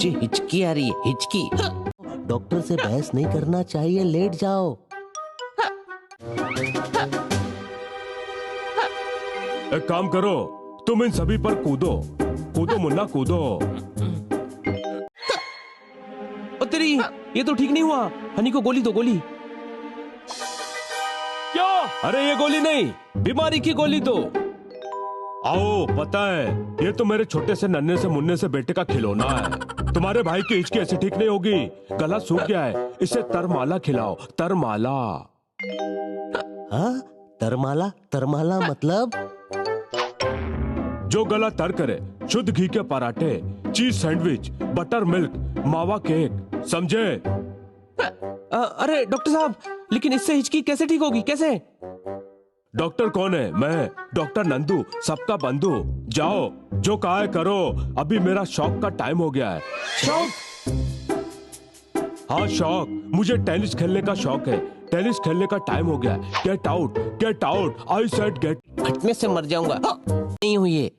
मुझे हिचकी आ रही है, हिचकी। डॉक्टर से बहस नहीं करना चाहिए, लेट जाओ। एक काम करो, तुम इन सभी पर कूदो, कूदो मुन्ना कूदो। ओ तेरी, ये तो ठीक नहीं हुआ। हनी को गोली दो, गोली। क्या? अरे ये गोली नहीं, बीमारी की गोली दो। आओ, पता है ये तो मेरे छोटे से नन्हे से मुन्ने से बेटे का खिलौना है। तुम्हारे भाई की हिचकी ऐसे ठीक नहीं होगी, गला सूख गया है, इसे तरमाला खिलाओ, तरमाला। हाँ, तरमाला? तरमाला मतलब? जो गला तर करे, शुद्ध घी के पराठे, चीज सैंडविच, बटर मिल्क, मावा केक, समझे? अरे डॉक्टर साहब, लेकिन इससे हिचकी कैसे ठीक होगी, कैसे? डॉक्टर कौन है? मैं डॉक्टर नंदू, सबका बंधु। जाओ, जो कहा है करो, अभी मेरा शौक का टाइम हो गया है। शौक? हाँ शौक, मुझे टेनिस खेलने का शौक है। टेनिस खेलने का टाइम हो गया है। Get out, get out, I said get. फटने से मर जाऊंगा। नहीं हुई है।